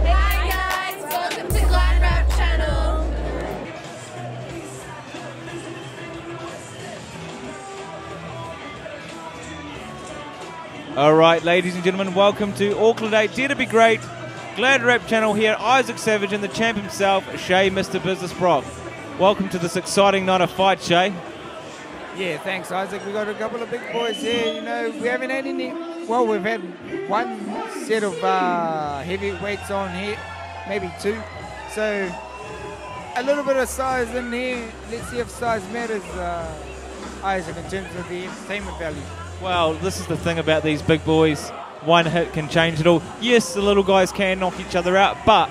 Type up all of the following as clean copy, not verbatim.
Hi guys, welcome to GladrapChannel. All right, ladies and gentlemen, welcome to Auckland 8. Dare to be great. GladrapChannel here. Isaac Savage and the champ himself, Shay, Mr. Business Brock. Welcome to this exciting night of fight, Shay. Yeah, thanks, Isaac. We've got a couple of big boys here. You know, we haven't had any. Well, we've had one set of heavyweights on here, maybe two. So a little bit of size in here. Let's see if size matters, Isaac, in terms of the entertainment value. Well, this is the thing about these big boys. One hit can change it all. Yes, the little guys can knock each other out, but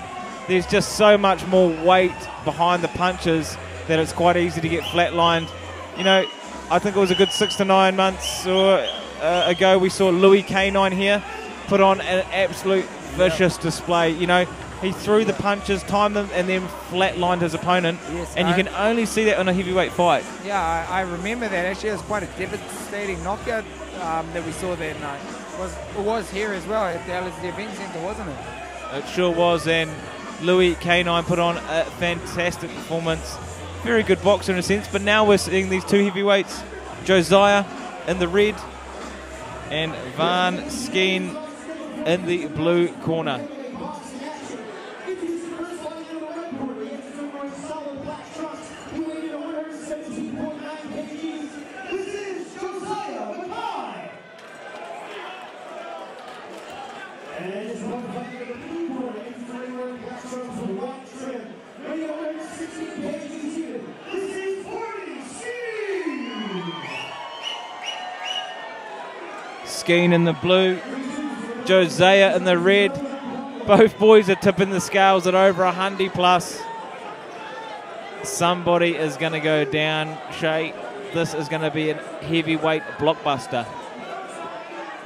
there's just so much more weight behind the punches that it's quite easy to get flatlined. You know, I think it was a good 6 to 9 months ago we saw Louis K9 here put on an absolute vicious display. You know, he threw the punches, timed them, and then flatlined his opponent. Yes, and you can only see that on a heavyweight fight. Yeah, I remember that. Actually, it was quite a devastating knockout that we saw that night. It was here as well at the Ellerslie Event Centre, wasn't it? It sure was, and Louis K9 put on a fantastic performance. Very good boxer in a sense, but now we're seeing these two heavyweights, Joziah in the red and Varne Skeen in the blue corner. Skeen in the blue, Joziah in the red. Both boys are tipping the scales at over 100 plus. Somebody is going to go down, Shay. This is going to be a heavyweight blockbuster.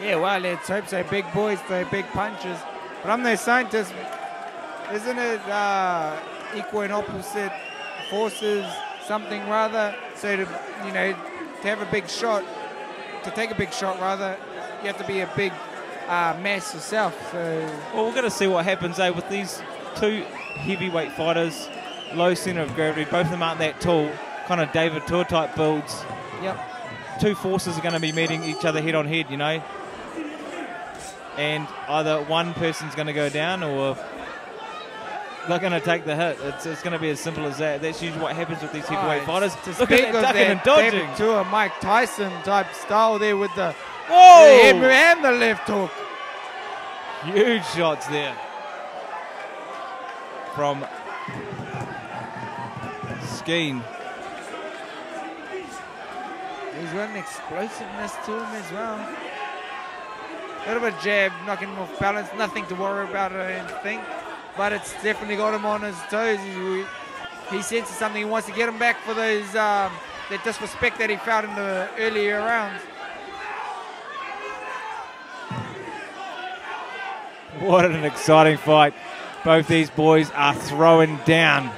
Yeah, well, let's hope so. Big boys throw big punches. But I'm no scientist. Isn't it equal and opposite forces, something rather? So to, you know, to have a big shot, to take a big shot rather, you have to be a big mass yourself. So, well, we're going to see what happens with these two heavyweight fighters, low center of gravity. Both of them aren't that tall, kind of David Tour type builds. Yep. Two forces are going to be meeting each other head on head, you know. And either one person's going to go down or they're going to take the hit. It's going to be as simple as that. That's usually what happens with these heavyweight fighters. Look at that ducking and dodging. David Tour, Mike Tyson type style there with the head move and the left hook. Huge shots there from Skeen. He's got an explosiveness to him as well. A little bit of jab, knocking him off balance. Nothing to worry about, I don't think. But it's definitely got him on his toes. He senses something. He wants to get him back for those that disrespect that he felt in the earlier rounds. What an exciting fight. Both these boys are throwing down.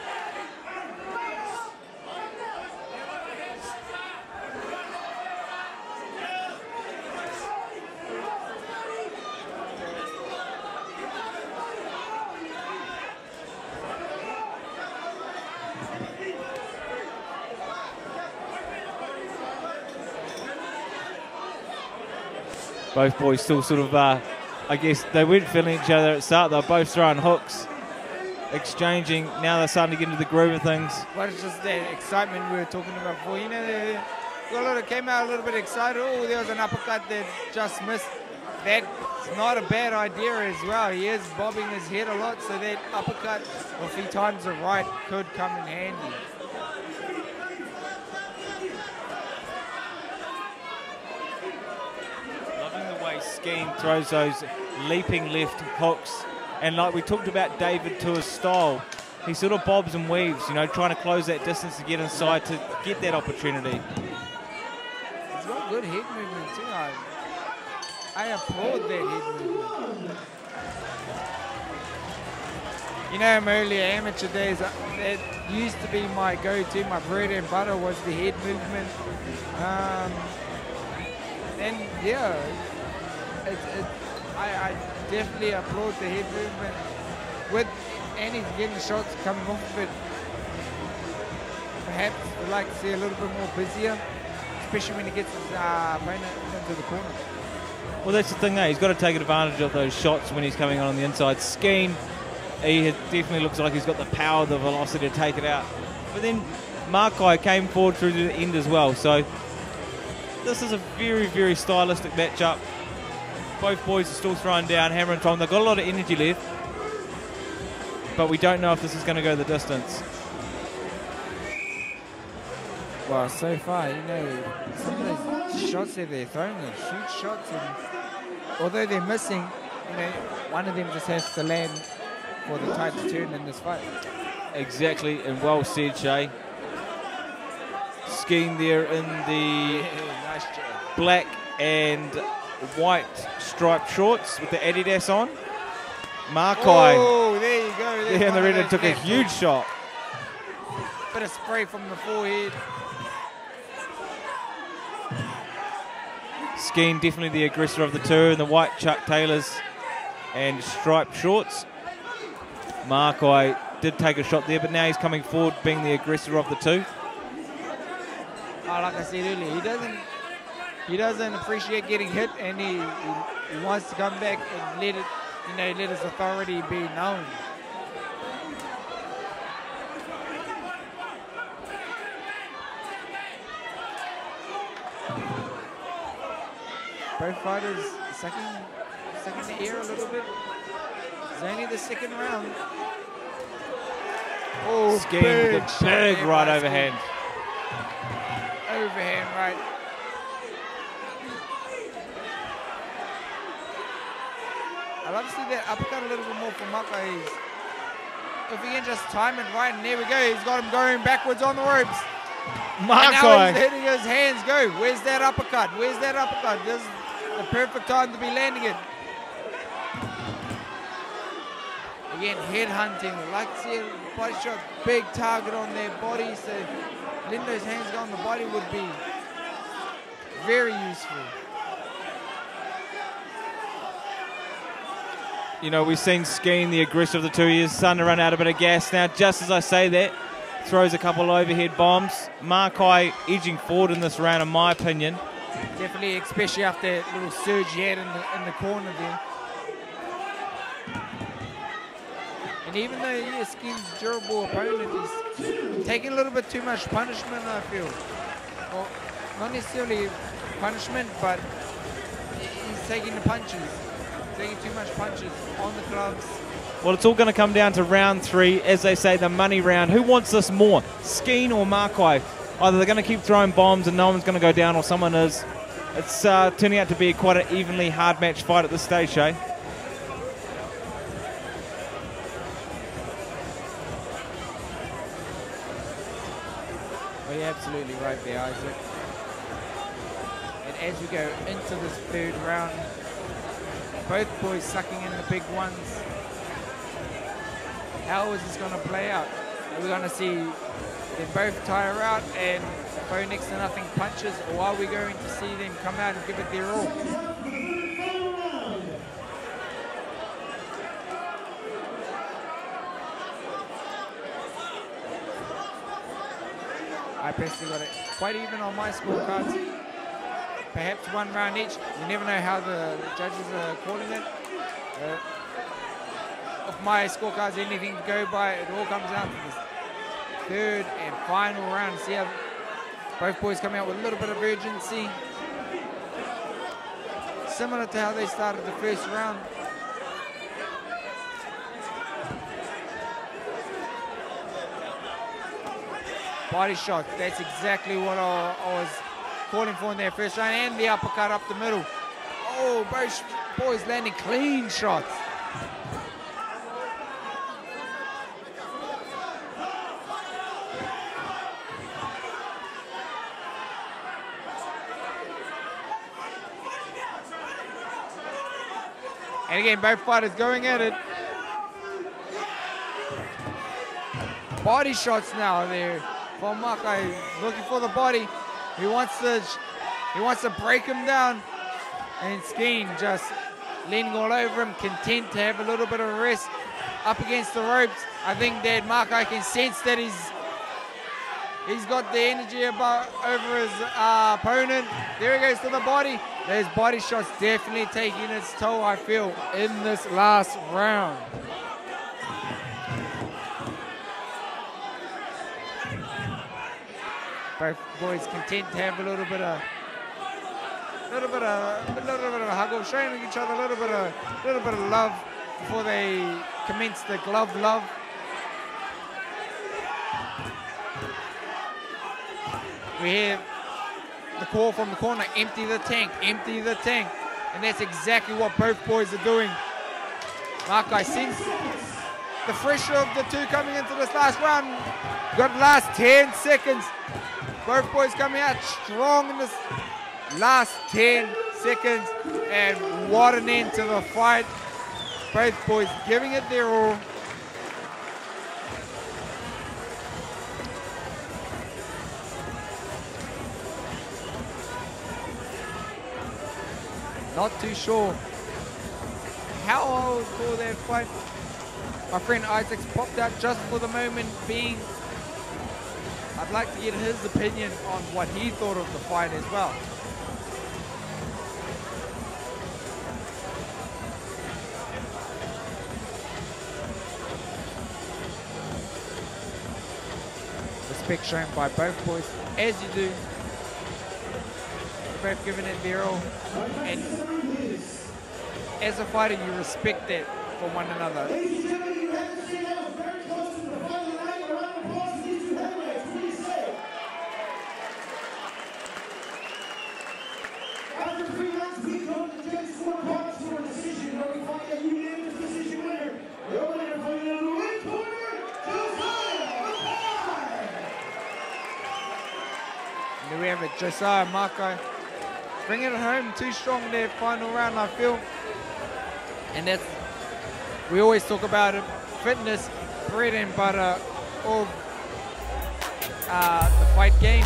Both boys still sort of, I guess they weren't feeling each other at the start. They were both throwing hooks, exchanging. Now they're starting to get into the groove of things. Well, it's just that excitement we were talking about before. You know, came out a little bit excited. Oh, there was an uppercut that just missed. That's not a bad idea as well. He is bobbing his head a lot, so that uppercut, if he times it right, could come in handy. Skeen throws those leaping left hooks, and like we talked about David Tour's style, he sort of bobs and weaves, you know, trying to close that distance to get inside to get that opportunity. He's got good head movement too. I applaud that head movement. You know, in my earlier amateur days, that used to be my go-to, my bread and butter was the head movement. And yeah, I definitely applaud the head movement and he's getting the shots coming off of it. Perhaps we'd like to see a little bit more busier, especially when he gets his opponent into the corner. Well, that's the thing there. He's got to take advantage of those shots when he's coming on the inside. Skeen, he definitely looks like he's got the power, the velocity to take it out. But then Makai came forward through to the end as well. So this is a very, very stylistic matchup. Both boys are still throwing down, hammer and tong. They've got a lot of energy left, but we don't know if this is going to go the distance. Well, so far, you know, some of those shots that they're throwing are huge shots, and although they're missing, you know, one of them just has to land for the tide to turn in this fight. Exactly, and well said, Shay. Skeen there in the Nice job. black and white striped shorts with the Adidas on. Makai Oh, there you go. There's there in the one of red those took a left huge hooks. shot. Bit of spray from the forehead. Skeen definitely the aggressor of the two in the white Chuck Taylors and striped shorts. Makai did take a shot there, but now he's coming forward being the aggressor of the two. Oh, like I said earlier, he doesn't appreciate getting hit, and he wants to come back and let it, you know, let his authority be known. Both fighters sucking the air a little bit. It's only the second round. Oh, Skeen with a shot big there right by overhand. Skeen. Overhand right. I love to see that uppercut a little bit more from Makai. If he can just time it right, and there we go. He's got him going backwards on the ropes. And now Makai. he's hitting his hands go. Where's that uppercut? Where's that uppercut? This is the perfect time to be landing it. Again, head hunting. Like to see a body shot, big target on their body. So letting those hands go on the body would be very useful. You know, we've seen Skeen, the aggressor of the two. He is starting to run out a bit of gas now. Just as I say that, throws a couple overhead bombs. Makai edging forward in this round, in my opinion. Definitely, especially after that little surge he had in the corner there. And even though, yeah, Skeen's a durable opponent, he's taking a little bit too much punishment, I feel. Well, not necessarily punishment, but he's taking the punches. Taking too much punches on the gloves. Well, it's all going to come down to round three, as they say, the money round. Who wants this more, Skeen or Makai? Either they're going to keep throwing bombs and no one's going to go down, or someone is. It's turning out to be quite an evenly hard match fight at this stage, Shay. Well, you're absolutely right there, Isaac. And as we go into this third round, both boys sucking in the big ones. How is this going to play out? Are we going to see them both tire out and go next to nothing punches, or are we going to see them come out and give it their all? I personally got it quite even on my scorecards. Perhaps one round each. You never know how the judges are calling it. If my scorecard's anything to go by, it all comes down to this third and final round. See how both boys come out with a little bit of urgency. Similar to how they started the first round. Body shot, that's exactly what I was calling for in their first round, and the uppercut up the middle. Oh, both boys landing clean shots. And again, both fighters going at it. Body shots now there from Makai, looking for the body. He wants to break him down, and Skeen just leaning all over him, content to have a little bit of a rest up against the ropes. I think that Makai can sense that he's got the energy over his opponent. There he goes to the body. Those body shots definitely taking its toll, I feel, in this last round. Both boys content to have a little bit of a huggle, showing each other a little bit of love before they commence the glove love. We hear the call from the corner, empty the tank, empty the tank. And that's exactly what both boys are doing. Makai senses the pressure of the two coming into this last round. Got the last 10 seconds. Both boys coming out strong in this last 10 seconds. And what an end to the fight. Both boys giving it their all. Not too sure how I would call that fight. My friend Isaac's popped out just for the moment being. I'd like to get his opinion on what he thought of the fight as well. Respect shown by both boys, as you do. They're both giving it their all. And as a fighter, you respect that for one another. Here we have it, Joziah Makai bringing it home too strong in their final round, I feel. And that's, we always talk about it, fitness, bread and butter of the fight game.